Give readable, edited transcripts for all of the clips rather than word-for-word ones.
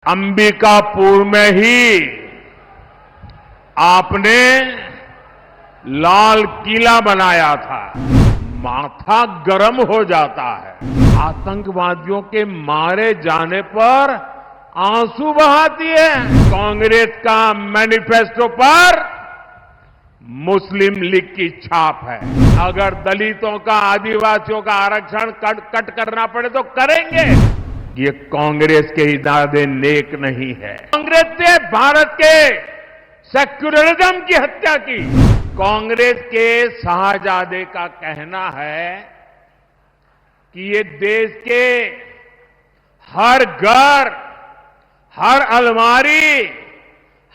अंबिकापुर में ही आपने लाल किला बनाया था। माथा गर्म हो जाता है। आतंकवादियों के मारे जाने पर आंसू बहाती है। कांग्रेस का मैनिफेस्टो पर मुस्लिम लीग की छाप है। अगर दलितों का, आदिवासियों का आरक्षण कट करना पड़े तो करेंगे। ये कांग्रेस के इरादे नेक नहीं है। कांग्रेस ने भारत के सेक्युलरिज्म की हत्या की। कांग्रेस के शाहजादे का कहना है कि ये देश के हर घर, हर अलमारी,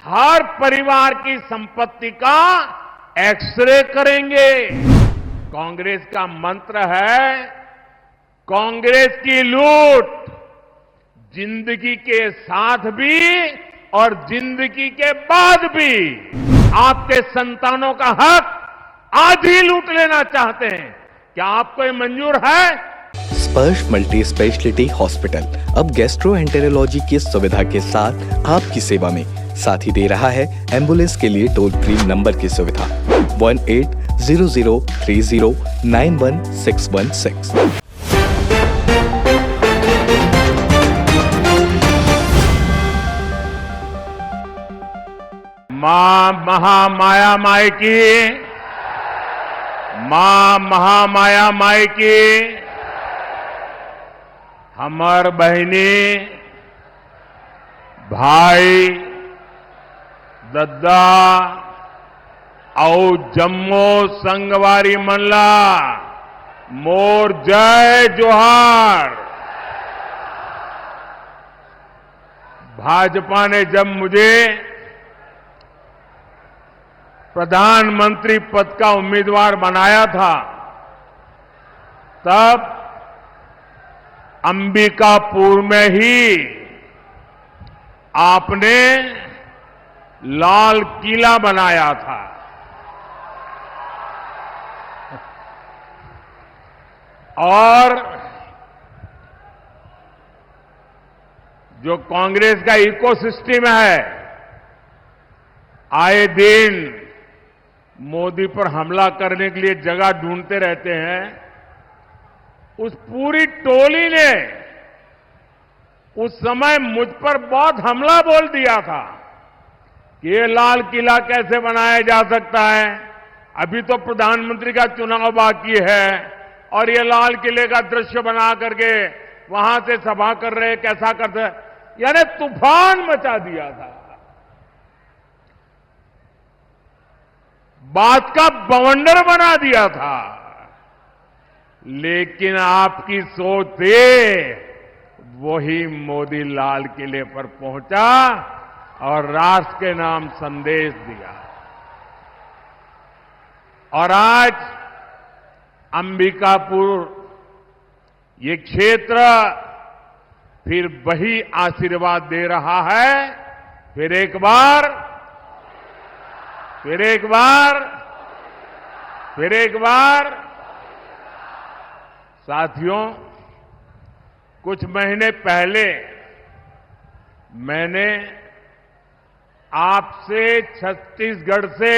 हर परिवार की संपत्ति का एक्सरे करेंगे। कांग्रेस का मंत्र है, कांग्रेस की लूट जिंदगी के साथ भी और जिंदगी के बाद भी। आपके संतानों का हक आज ही लूट लेना चाहते हैं। क्या आपको ये मंजूर है? स्पर्श मल्टी स्पेशलिटी हॉस्पिटल अब गैस्ट्रोएंटेरोलॉजी की सुविधा के साथ आपकी सेवा में, साथ ही दे रहा है एम्बुलेंस के लिए टोल फ्री नंबर की सुविधा 180030911616। मां महामाया माई की, मां महामाया माई की, हमर बहनी, भाई, दद्दा और जम्मू संगवारी मनला मोर जय जोहार। भाजपा ने जब मुझे प्रधानमंत्री पद का उम्मीदवार बनाया था, तब अंबिकापुर में ही आपने लाल किला बनाया था। और जो कांग्रेस का इकोसिस्टम है, आए दिन मोदी पर हमला करने के लिए जगह ढूंढते रहते हैं। उस पूरी टोली ने उस समय मुझ पर बहुत हमला बोल दिया था कि ये लाल किला कैसे बनाया जा सकता है, अभी तो प्रधानमंत्री का चुनाव बाकी है और ये लाल किले का दृश्य बना करके वहां से सभा कर रहे, कैसा करते, यानी तूफान मचा दिया था। बात का बवंडर बना दिया था। लेकिन आपकी सोच से वही मोदी लाल किले पर पहुंचा और राष्ट्र के नाम संदेश दिया। और आज अंबिकापुर ये क्षेत्र फिर वही आशीर्वाद दे रहा है। फिर एक बार, फिर एक बार, फिर एक बार। साथियों, कुछ महीने पहले मैंने आपसे छत्तीसगढ़ से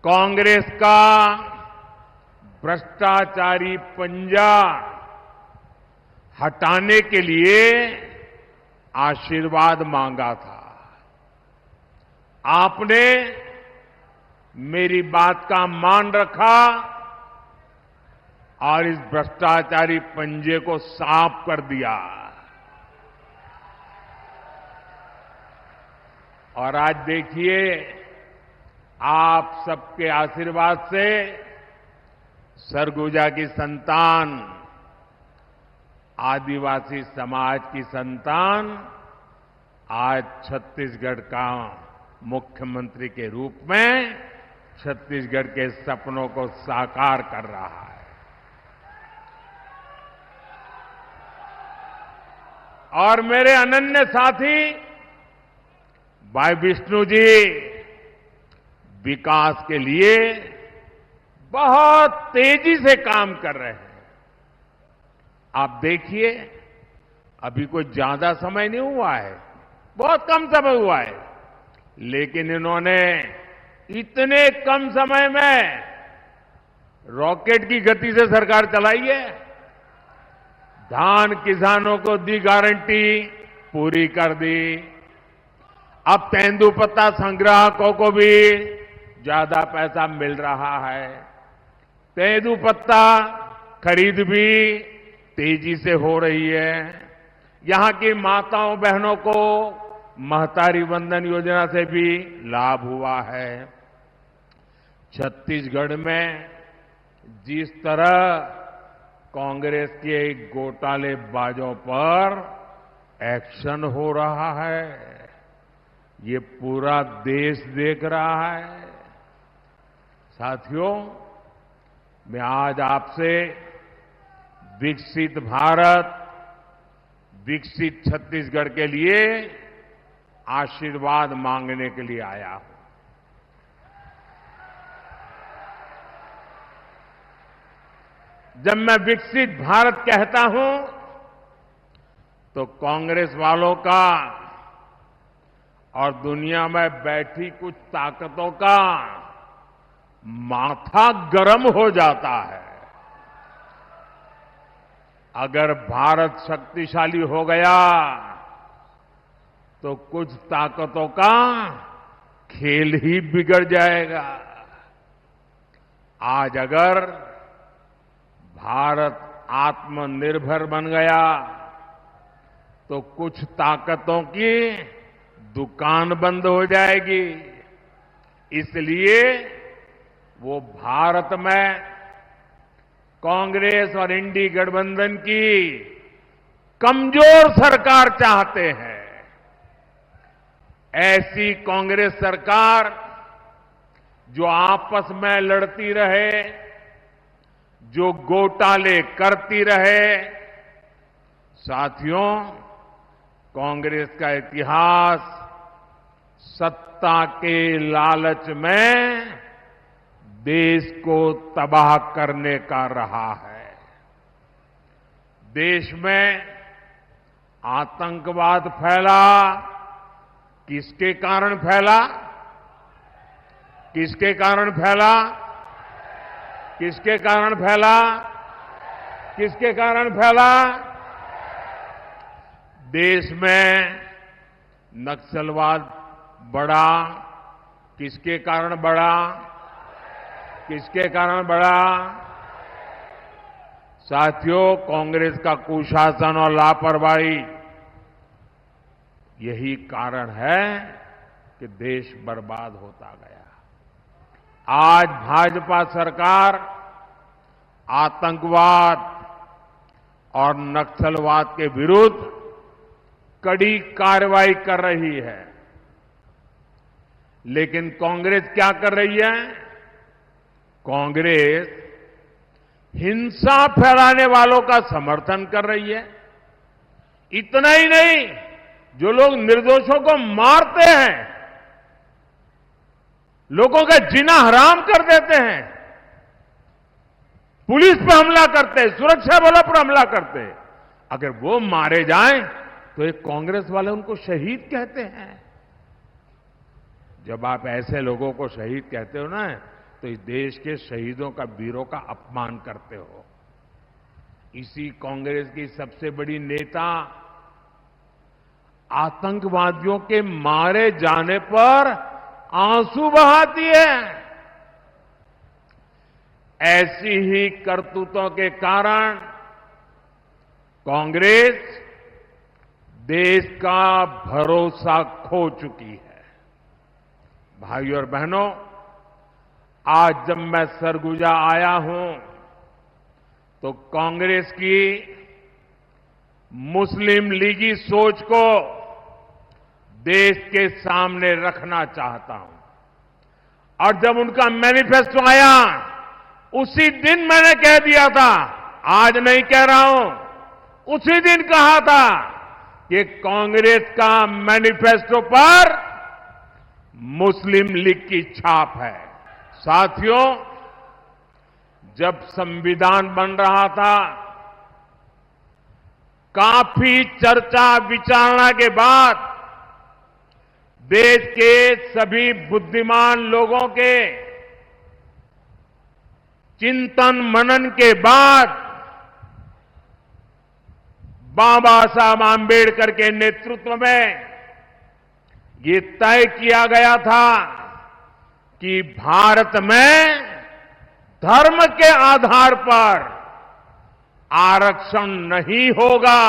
कांग्रेस का भ्रष्टाचारी पंजा हटाने के लिए आशीर्वाद मांगा था। आपने मेरी बात का मान रखा और इस भ्रष्टाचारी पंजे को साफ कर दिया। और आज देखिए, आप सबके आशीर्वाद से सरगुजा की संतान, आदिवासी समाज की संतान आज छत्तीसगढ़ का मुख्यमंत्री के रूप में छत्तीसगढ़ के सपनों को साकार कर रहा है। और मेरे अनन्य साथी भाई विष्णु जी विकास के लिए बहुत तेजी से काम कर रहे हैं। आप देखिए, अभी कोई ज्यादा समय नहीं हुआ है, बहुत कम समय हुआ है, लेकिन इन्होंने इतने कम समय में रॉकेट की गति से सरकार चलाई है। धान किसानों को दी गारंटी, पूरी कर दी। अब तेंदुपत्ता संग्राहकों को भी ज्यादा पैसा मिल रहा है। तेंदुपत्ता खरीद भी तेजी से हो रही है। यहां की माताओं बहनों को महतारी वंदन योजना से भी लाभ हुआ है। छत्तीसगढ़ में जिस तरह कांग्रेस के घोटालेबाजों पर एक्शन हो रहा है, ये पूरा देश देख रहा है। साथियों, मैं आज आपसे विकसित भारत, विकसित छत्तीसगढ़ के लिए आशीर्वाद मांगने के लिए आया हूं। जब मैं विकसित भारत कहता हूं तो कांग्रेस वालों का और दुनिया में बैठी कुछ ताकतों का माथा गर्म हो जाता है। अगर भारत शक्तिशाली हो गया तो कुछ ताकतों का खेल ही बिगड़ जाएगा। आज अगर भारत आत्मनिर्भर बन गया तो कुछ ताकतों की दुकान बंद हो जाएगी। इसलिए वो भारत में कांग्रेस और इंडी गठबंधन की कमजोर सरकार चाहते हैं। ऐसी कांग्रेस सरकार जो आपस में लड़ती रहे, जो घोटाले करती रहे। साथियों, कांग्रेस का इतिहास सत्ता के लालच में देश को तबाह करने का रहा है। देश में आतंकवाद फैला, किसके कारण फैला? किसके कारण फैला? किसके कारण फैला? किसके कारण फैला? देश में नक्सलवाद बढ़ा, किसके कारण बढ़ा? किसके कारण बढ़ा? साथियों, कांग्रेस का कुशासन और लापरवाही यही कारण है कि देश बर्बाद होता गया। आज भाजपा सरकार आतंकवाद और नक्सलवाद के विरुद्ध कड़ी कार्रवाई कर रही है, लेकिन कांग्रेस क्या कर रही है? कांग्रेस हिंसा फैलाने वालों का समर्थन कर रही है। इतना ही नहीं, जो लोग निर्दोषों को मारते हैं, लोगों का जीना हराम कर देते हैं, पुलिस पर हमला करते हैं, सुरक्षा बलों पर हमला करते हैं, अगर वो मारे जाएं तो एक कांग्रेस वाले उनको शहीद कहते हैं। जब आप ऐसे लोगों को शहीद कहते हो ना, तो इस देश के शहीदों का, वीरों का अपमान करते हो। इसी कांग्रेस की सबसे बड़ी नेता आतंकवादियों के मारे जाने पर आंसू बहाती है। ऐसी ही करतूतों के कारण कांग्रेस देश का भरोसा खो चुकी है। भाइयों और बहनों, आज जब मैं सरगुजा आया हूं तो कांग्रेस की मुस्लिम लीगी सोच को देश के सामने रखना चाहता हूं। और जब उनका मैनिफेस्टो आया, उसी दिन मैंने कह दिया था, आज नहीं कह रहा हूं, उसी दिन कहा था कि कांग्रेस का मैनिफेस्टो पर मुस्लिम लीग की छाप है। साथियों, जब संविधान बन रहा था काफी चर्चा विचारणा के बाद देश के सभी बुद्धिमान लोगों के चिंतन मनन के बाद बाबा साहब आंबेडकर के नेतृत्व में ये तय किया गया था कि भारत में धर्म के आधार पर आरक्षण नहीं होगा।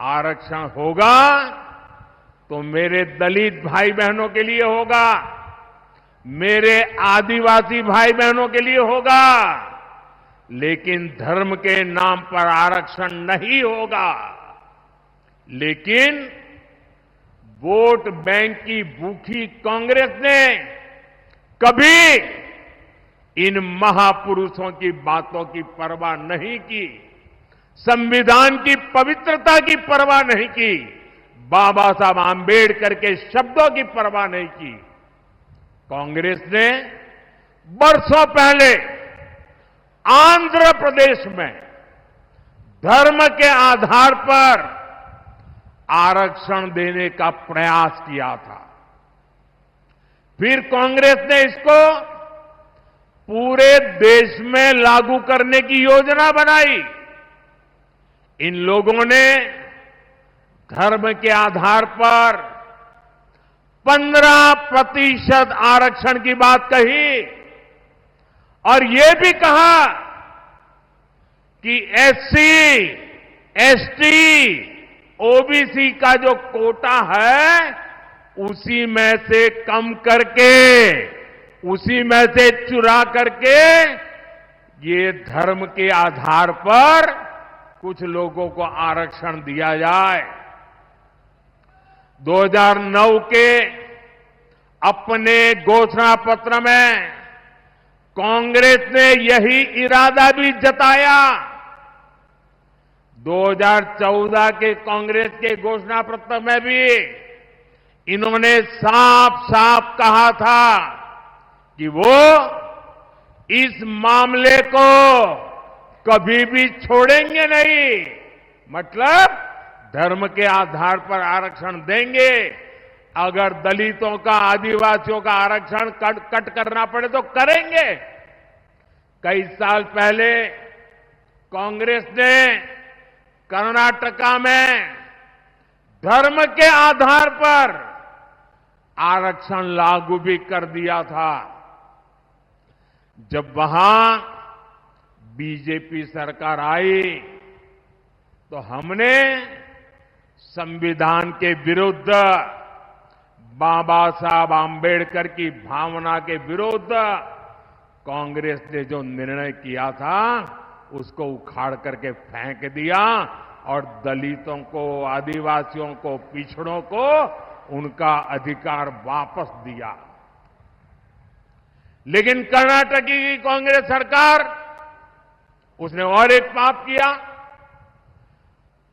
आरक्षण होगा तो मेरे दलित भाई बहनों के लिए होगा, मेरे आदिवासी भाई बहनों के लिए होगा, लेकिन धर्म के नाम पर आरक्षण नहीं होगा। लेकिन वोट बैंक की भूखी कांग्रेस ने कभी इन महापुरुषों की बातों की परवाह नहीं की, संविधान की पवित्रता की परवाह नहीं की, बाबा साहब आंबेडकर के शब्दों की परवाह नहीं की। कांग्रेस ने बरसों पहले आंध्र प्रदेश में धर्म के आधार पर आरक्षण देने का प्रयास किया था। फिर कांग्रेस ने इसको पूरे देश में लागू करने की योजना बनाई। इन लोगों ने धर्म के आधार पर 15% आरक्षण की बात कही और ये भी कहा कि एससी, एसटी, ओबीसी का जो कोटा है उसी में से कम करके, उसी में से चुरा करके ये धर्म के आधार पर कुछ लोगों को आरक्षण दिया जाए। 2009 के अपने घोषणा पत्र में कांग्रेस ने यही इरादा भी जताया। 2014 के कांग्रेस के घोषणा पत्र में भी इन्होंने साफ साफ कहा था कि वो इस मामले को कभी भी छोड़ेंगे नहीं। मतलब धर्म के आधार पर आरक्षण देंगे, अगर दलितों का, आदिवासियों का आरक्षण कट करना पड़े तो करेंगे। कई साल पहले कांग्रेस ने कर्नाटका में धर्म के आधार पर आरक्षण लागू भी कर दिया था। जब वहां बीजेपी सरकार आई तो हमने संविधान के विरुद्ध, बाबा साहब आंबेडकर की भावना के विरुद्ध कांग्रेस ने जो निर्णय किया था उसको उखाड़ करके फेंक दिया और दलितों को, आदिवासियों को, पिछड़ों को उनका अधिकार वापस दिया। लेकिन कर्नाटक की कांग्रेस सरकार, उसने और एक पाप किया।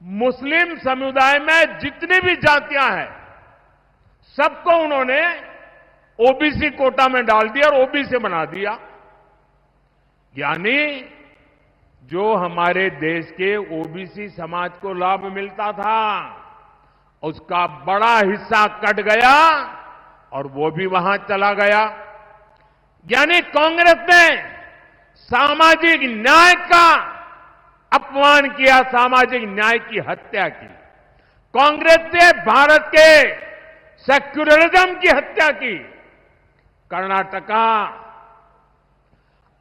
मुस्लिम समुदाय में जितनी भी जातियां हैं सबको उन्होंने ओबीसी कोटा में डाल दिया और ओबीसी बना दिया। यानी जो हमारे देश के ओबीसी समाज को लाभ मिलता था उसका बड़ा हिस्सा कट गया और वो भी वहां चला गया। यानी कांग्रेस ने सामाजिक न्याय का अपमान किया, सामाजिक न्याय की हत्या की। कांग्रेस ने भारत के सेक्युलरिज्म की हत्या की। कर्नाटका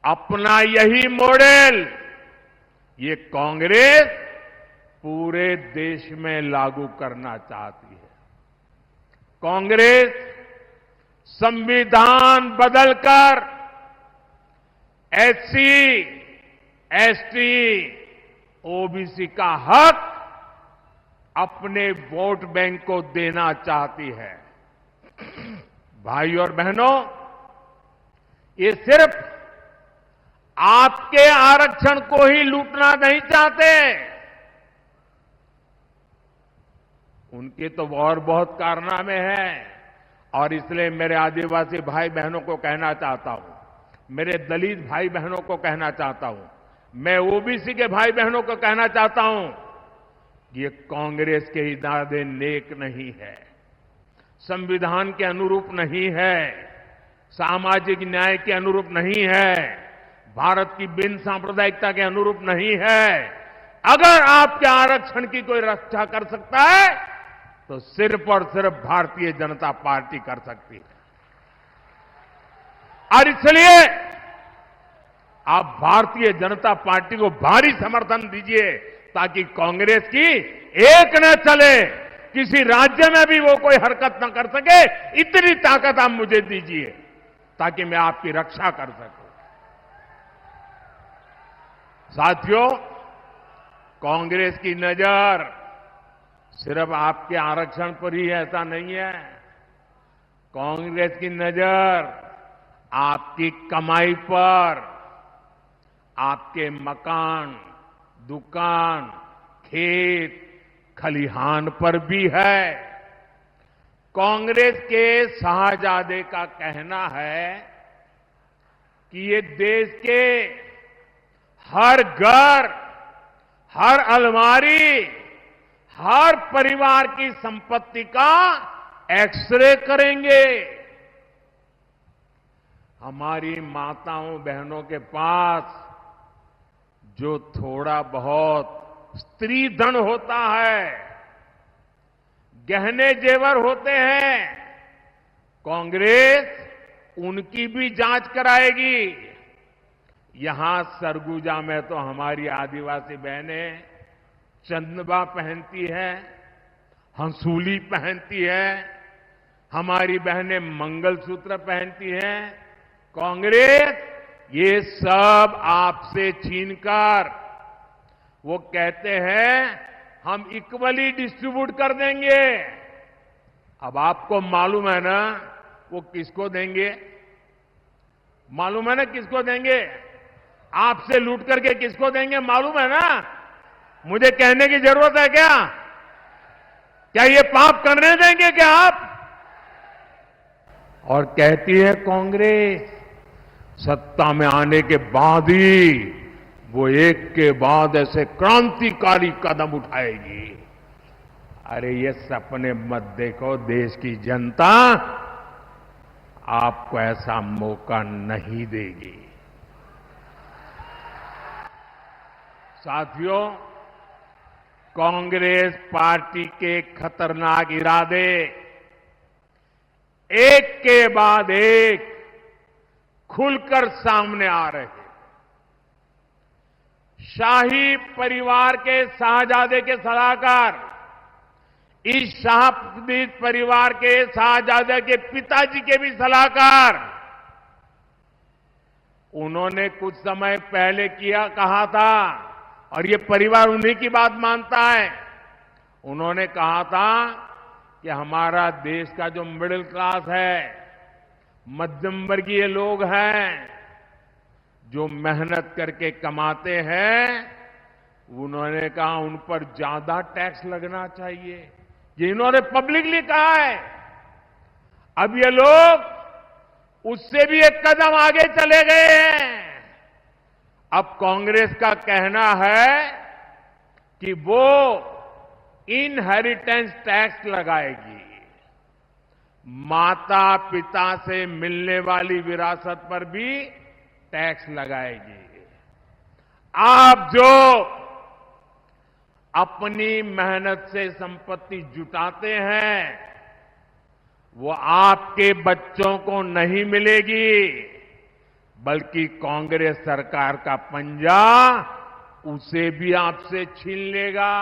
अपना यही मॉडल ये कांग्रेस पूरे देश में लागू करना चाहती है। कांग्रेस संविधान बदलकर एससी, एसटी, ओबीसी का हक अपने वोट बैंक को देना चाहती है। भाई और बहनों, ये सिर्फ आपके आरक्षण को ही लूटना नहीं चाहते, उनके तो और बहुत कारनामे हैं। और इसलिए मेरे आदिवासी भाई बहनों को कहना चाहता हूं, मेरे दलित भाई बहनों को कहना चाहता हूं, मैं ओबीसी के भाई बहनों को कहना चाहता हूं कि ये कांग्रेस के इरादे नेक नहीं है, संविधान के अनुरूप नहीं है, सामाजिक न्याय के अनुरूप नहीं है, भारत की बिन सांप्रदायिकता के अनुरूप नहीं है। अगर आपके आरक्षण की कोई रक्षा कर सकता है तो सिर्फ और सिर्फ भारतीय जनता पार्टी कर सकती है। और इसलिए आप भारतीय जनता पार्टी को भारी समर्थन दीजिए ताकि कांग्रेस की एक न चले, किसी राज्य में भी वो कोई हरकत न कर सके, इतनी ताकत आप मुझे दीजिए ताकि मैं आपकी रक्षा कर सकूं। साथियों, कांग्रेस की नजर सिर्फ आपके आरक्षण पर ही ऐसा नहीं है। कांग्रेस की नजर आपकी कमाई पर, आपके मकान, दुकान, खेत, खलिहान पर भी है। कांग्रेस के शाहजादे का कहना है कि ये देश के हर घर, हर अलमारी, हर परिवार की संपत्ति का एक्सरे करेंगे। हमारी माताओं बहनों के पास जो थोड़ा बहुत स्त्री धन होता है, गहने जेवर होते हैं, कांग्रेस उनकी भी जांच कराएगी। यहां सरगुजा में तो हमारी आदिवासी बहनें चंदबा पहनती है, हंसूली पहनती है, हमारी बहनें मंगलसूत्र पहनती हैं। कांग्रेस ये सब आपसे छीनकर वो कहते हैं हम इक्वली डिस्ट्रीब्यूट कर देंगे। अब आपको मालूम है ना वो किसको देंगे? मालूम है ना किसको देंगे? आपसे लूट करके किसको देंगे मालूम है ना? मुझे कहने की जरूरत है क्या? क्या ये पाप करने देंगे क्या आप? और कहती है कांग्रेस सत्ता में आने के बाद ही वो एक के बाद ऐसे क्रांतिकारी कदम उठाएगी। अरे ये सपने मत देखो, देश की जनता आपको ऐसा मौका नहीं देगी। साथियों, कांग्रेस पार्टी के खतरनाक इरादे एक के बाद एक खुलकर सामने आ रहे हैं। शाही परिवार के शाहजादे के सलाहकार, इस शाही परिवार के शाहजादे के पिताजी के भी सलाहकार, उन्होंने कुछ समय पहले कहा था, और ये परिवार उन्हीं की बात मानता है। उन्होंने कहा था कि हमारा देश का जो मिडिल क्लास है, मध्यम वर्गीय लोग हैं, जो मेहनत करके कमाते हैं, उन्होंने कहा उन पर ज्यादा टैक्स लगना चाहिए। ये इन्होंने पब्लिकली कहा है। अब ये लोग उससे भी एक कदम आगे चले गए हैं। अब कांग्रेस का कहना है कि वो इनहेरिटेंस टैक्स लगाएगी। माता पिता से मिलने वाली विरासत पर भी टैक्स लगाएगी। आप जो अपनी मेहनत से संपत्ति जुटाते हैं, वो आपके बच्चों को नहीं मिलेगी, बल्कि कांग्रेस सरकार का पंजा उसे भी आपसे छीन लेगा।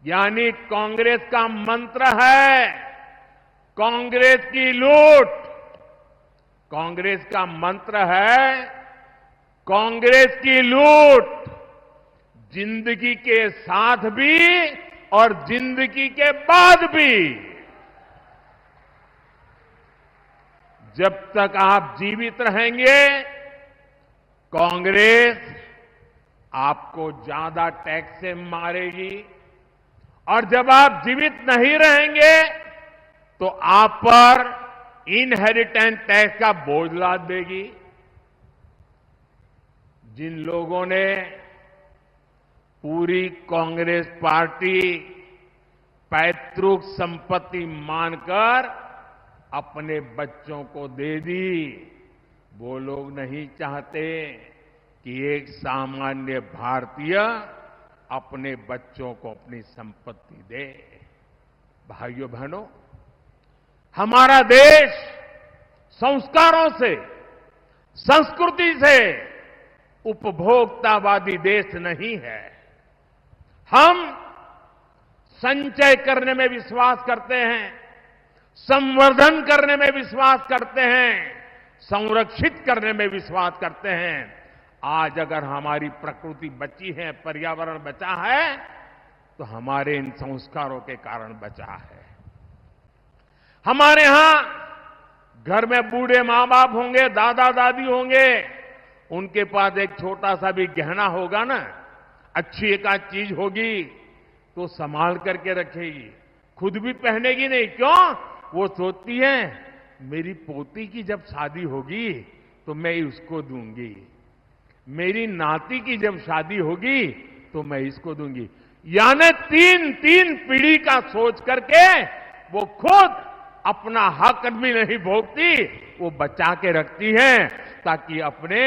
यानी कांग्रेस का मंत्र है कांग्रेस की लूट। कांग्रेस का मंत्र है कांग्रेस की लूट, जिंदगी के साथ भी और जिंदगी के बाद भी। जब तक आप जीवित रहेंगे, कांग्रेस आपको ज्यादा टैक्स से मारेगी, और जब आप जीवित नहीं रहेंगे तो आप पर इनहेरिटेंस टैक्स का बोझ लाद देगी। जिन लोगों ने पूरी कांग्रेस पार्टी पैतृक संपत्ति मानकर अपने बच्चों को दे दी, वो लोग नहीं चाहते कि एक सामान्य भारतीय अपने बच्चों को अपनी संपत्ति दे। भाइयों बहनों, हमारा देश संस्कारों से, संस्कृति से उपभोक्तावादी देश नहीं है। हम संचय करने में विश्वास करते हैं, संवर्धन करने में विश्वास करते हैं, संरक्षित करने में विश्वास करते हैं। आज अगर हमारी प्रकृति बची है, पर्यावरण बचा है, तो हमारे इन संस्कारों के कारण बचा है। हमारे यहां घर में बूढ़े मां बाप होंगे, दादा दादी होंगे, उनके पास एक छोटा सा भी गहना होगा ना, अच्छी एक आध चीज होगी तो संभाल करके रखेगी, खुद भी पहनेगी नहीं। क्यों? वो सोचती है मेरी पोती की जब शादी होगी तो मैं उसको दूंगी, मेरी नाती की जब शादी होगी तो मैं इसको दूंगी। यानी तीन तीन पीढ़ी का सोच करके वो खुद अपना हक भी नहीं भोगती, वो बचा के रखती है ताकि अपने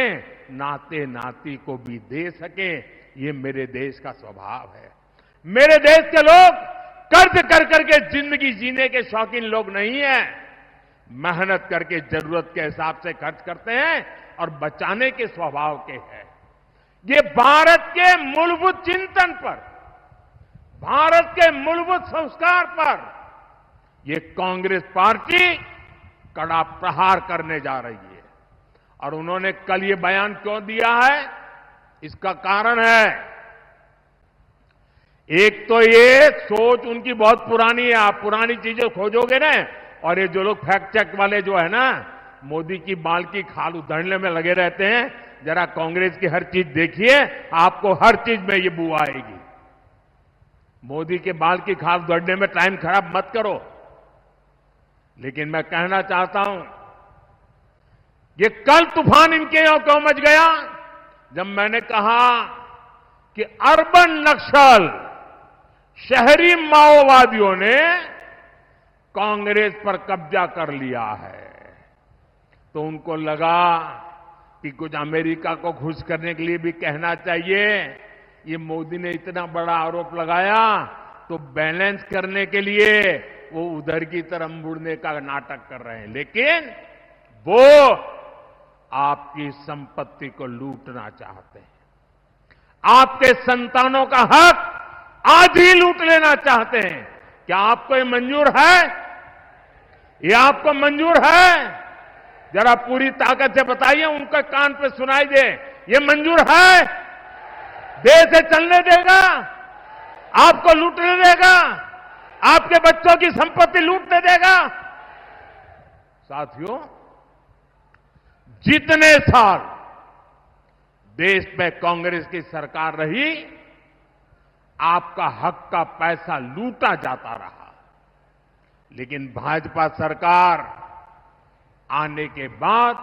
नाते नाती को भी दे सके। ये मेरे देश का स्वभाव है। मेरे देश के लोग कर्ज कर करके जिंदगी जीने के शौकीन लोग नहीं है। मेहनत करके जरूरत के हिसाब से खर्च करते हैं और बचाने के स्वभाव के हैं। ये भारत के मूलभूत चिंतन पर, भारत के मूलभूत संस्कार पर ये कांग्रेस पार्टी कड़ा प्रहार करने जा रही है। और उन्होंने कल ये बयान क्यों दिया है, इसका कारण है, एक तो ये सोच उनकी बहुत पुरानी है। आप पुरानी चीजें खोजोगे ना, और ये जो लोग फैक्ट चेक वाले जो है ना, मोदी की बाल की खाल उधेड़ने में लगे रहते हैं, जरा कांग्रेस की हर चीज देखिए, आपको हर चीज में ये बू आएगी। मोदी के बाल की खाल उधेड़ने में टाइम खराब मत करो। लेकिन मैं कहना चाहता हूं, ये कल तूफान इनके यहां क्यों मच गया, जब मैंने कहा कि अर्बन नक्सल, शहरी माओवादियों ने कांग्रेस पर कब्जा कर लिया है, तो उनको लगा कि कुछ अमेरिका को खुश करने के लिए भी कहना चाहिए। ये मोदी ने इतना बड़ा आरोप लगाया तो बैलेंस करने के लिए वो उधर की तरफ मुड़ने का नाटक कर रहे हैं। लेकिन वो आपकी संपत्ति को लूटना चाहते हैं, आपके संतानों का हक आज ही लूट लेना चाहते हैं। क्या आपको ये मंजूर है? ये आपको मंजूर है? जरा पूरी ताकत से बताइए, उनके कान पे सुनाई दे, ये मंजूर है? देश से चलने देगा? आपको लूटने देगा? आपके बच्चों की संपत्ति लूटने देगा? साथियों, जितने साल देश में कांग्रेस की सरकार रही, आपका हक का पैसा लूटा जाता रहा। लेकिन भाजपा सरकार आने के बाद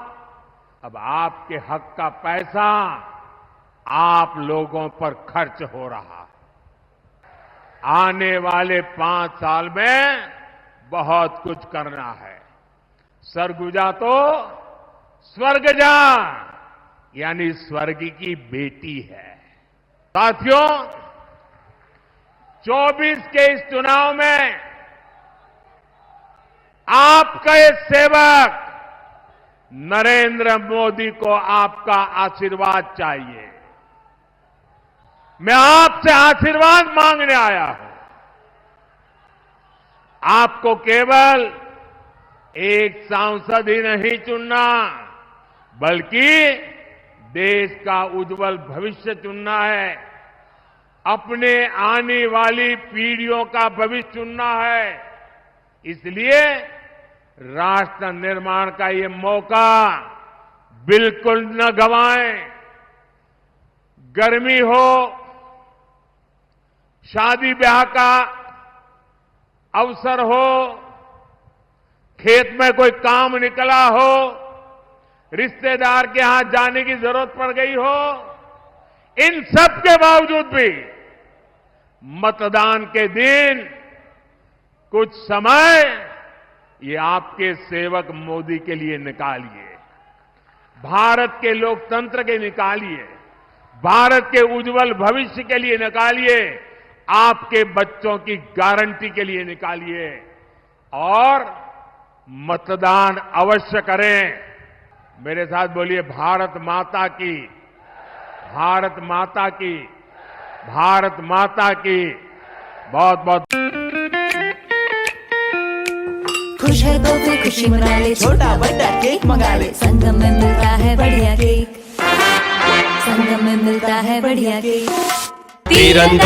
अब आपके हक का पैसा आप लोगों पर खर्च हो रहा है। आने वाले 5 साल में बहुत कुछ करना है। सरगुजा तो स्वर्ग जा, यानी स्वर्ग की बेटी है। साथियों, 24 के इस चुनाव में आपका ये सेवक नरेंद्र मोदी को आपका आशीर्वाद चाहिए। मैं आपसे आशीर्वाद मांगने आया हूं। आपको केवल एक सांसद ही नहीं चुनना, बल्कि देश का उज्जवल भविष्य चुनना है, अपने आने वाली पीढ़ियों का भविष्य चुनना है। इसलिए राष्ट्र निर्माण का ये मौका बिल्कुल न गंवाएं। गर्मी हो, शादी ब्याह का अवसर हो, खेत में कोई काम निकला हो, रिश्तेदार के यहां जाने की जरूरत पड़ गई हो, इन सब के बावजूद भी मतदान के दिन कुछ समय ये आपके सेवक मोदी के लिए निकालिए, भारत के लोकतंत्र के निकालिए, भारत के उज्जवल भविष्य के लिए निकालिए, आपके बच्चों की गारंटी के लिए निकालिए और मतदान अवश्य करें। मेरे साथ बोलिए भारत माता की, भारत माता की, भारत माता की। बहुत बहुत खुश है तो फिर खुशी मना ले, छोटा बड़ा केक मंगा ले, संगम में मिलता है बढ़िया केक, संगम में मिलता है बढ़िया केक। तीरंदाज